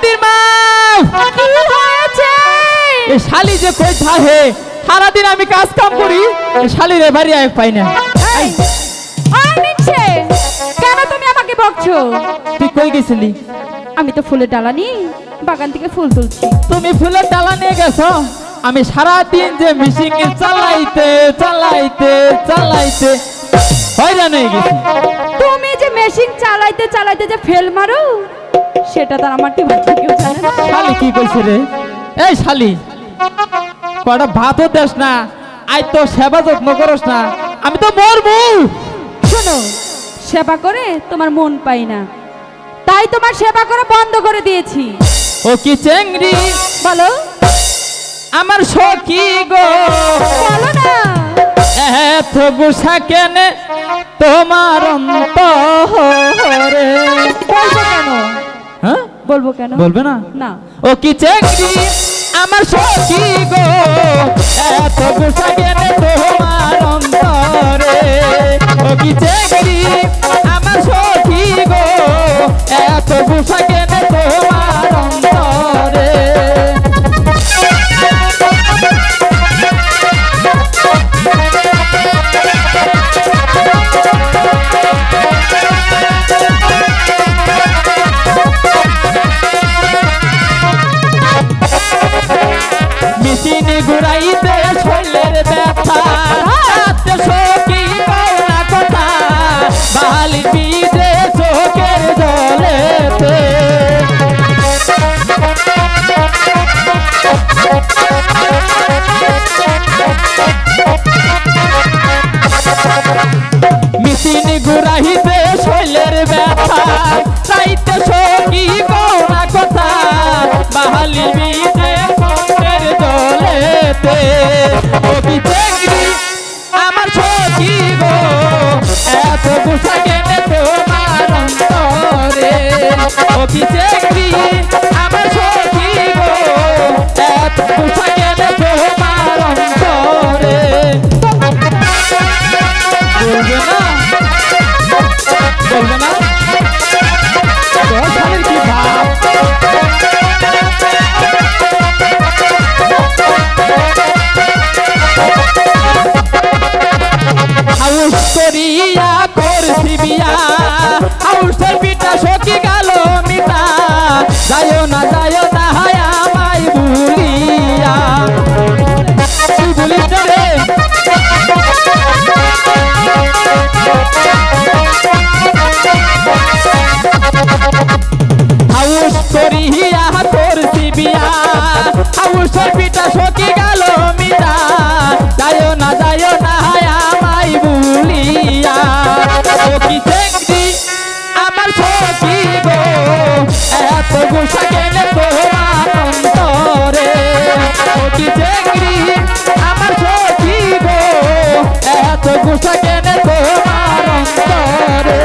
শান্তির মা কি হয়েছে? এই শালি যে কই থাকে সারা দিন আমি কাজ কাম করি এই শালি রে বাড়ি আয় পাই না। এই ওই মিনছে কেন তুমি আমাকে বকছো? তুই কই গেছিলি? আমি তো ফুলের ডালা নিয়ে বাগান থেকে ফুল তুলছি। তুমি ফুলের ডালা নিয়ে গেছো, আমি সারা দিন যে মেশিন চালাইতে চালাইতে চালাইতে হয়রান হয়ে গেছি। তুমি যে মেশিন চালাইতে চালাইতে যে ফেল মারো সেটা তো আমার কি ভালো কেউ জানে না। শালি কি কইছে রে? এই শালি কটা ভাতও দেস না, আজ তো সেবা যত্ন করস না, আমি তো মরবো। শোনো, সেবা করে তোমার মন পাই না, তাই তোমার সেবা করা বন্ধ করে দিয়েছি। ও কি চেংড়ি বলো আমার সখী গো, বলো না। এত গুসা কেনে তোমার অন্তরে? বলবো কেন? হ্যাঁ বলবো কেন? বলবে না? না। ও কি চেংড়ি আমার সখী গো, এত গুসা কেনে তোমার অন্তরে? ও কি চেংড়ি আমার সখী গো, এত গুসা কেনে তোমার অন্তরে? মেশিন ঘুরাইতে শরীরের ব্যথা, রাতে সখী পাওনা কথা, বালি বিদে চোখের জলেতে। মেশিন ঘুরাইতে শরীরের ব্যথা, রাইতে সখী পাওনা কথা, বালি বিদে চোখের জলেতে। ও কি চেংড়ি আমার সখী গো, এত গুসা কেনে তোমার অন্তরে? ও কি চেংড়ি আমার সখী গো, এত গুসা কেনে তোমার অন্তরে? বলবে না? বলবে না? তোর শালীর কি ভাব? হাউস করিয়া করছি বিয়া, হাউসের পিঠা সখী গেল মিটা, যাইও না হায় আমায় ভুলিয়া। তুই ভুলিস না রে? হাউস করিয়া করছি বিয়া, হাউসের পিঠা সখী গেল মিটা, যাইও না হায় আমায় ভুলিয়া। ও কি চেংড়ি আমার সখী গো, এত গুসা কেনে তোমার অন্তরে? ও কি চেংড়ি আমার সখী গো, এত গুসা কেনে তোমার অন্তরে?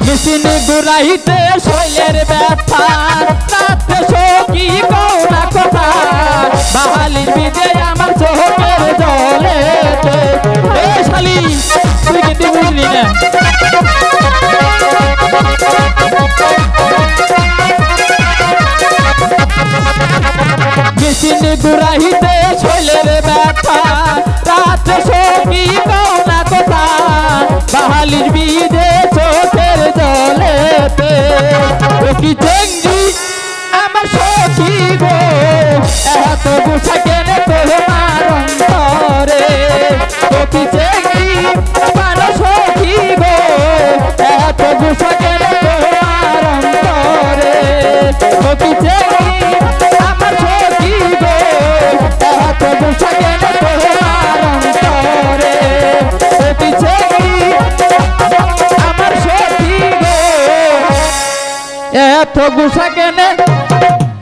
মেশিন ঘুরাইতে শৈলের ব্যথা, রাতে সখী পাওনা কথা, বাহালির বিদে আমার চোখের জলেতে। এ শালি তুই কিন্তু বুঝলি না? মেশিন ঘুরাইতে শৈলের ব্যথা, রাতে সখী পাওনা কথা, বাহালির বিদে চোখের জলেতে। ও কি চেংড়ি আমার সখী গো, এত গুসা কেনে তোমার অন্তরে? ও কি চেংড়ি আমার সখী গো, এত গুসা কেনে তোমার অন্তরে? ও কি চেংড়ি আমার সখী গো, এত গুসা কেনে তোমার অন্তরে? ও কি চেংড়ি আমার সখী গো, এত গুসা কেনে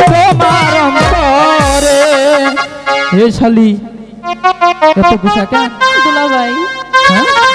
তোমার অন্তরে? হে শালি এত গুসা কেন? দুলাভাই হ্যাঁ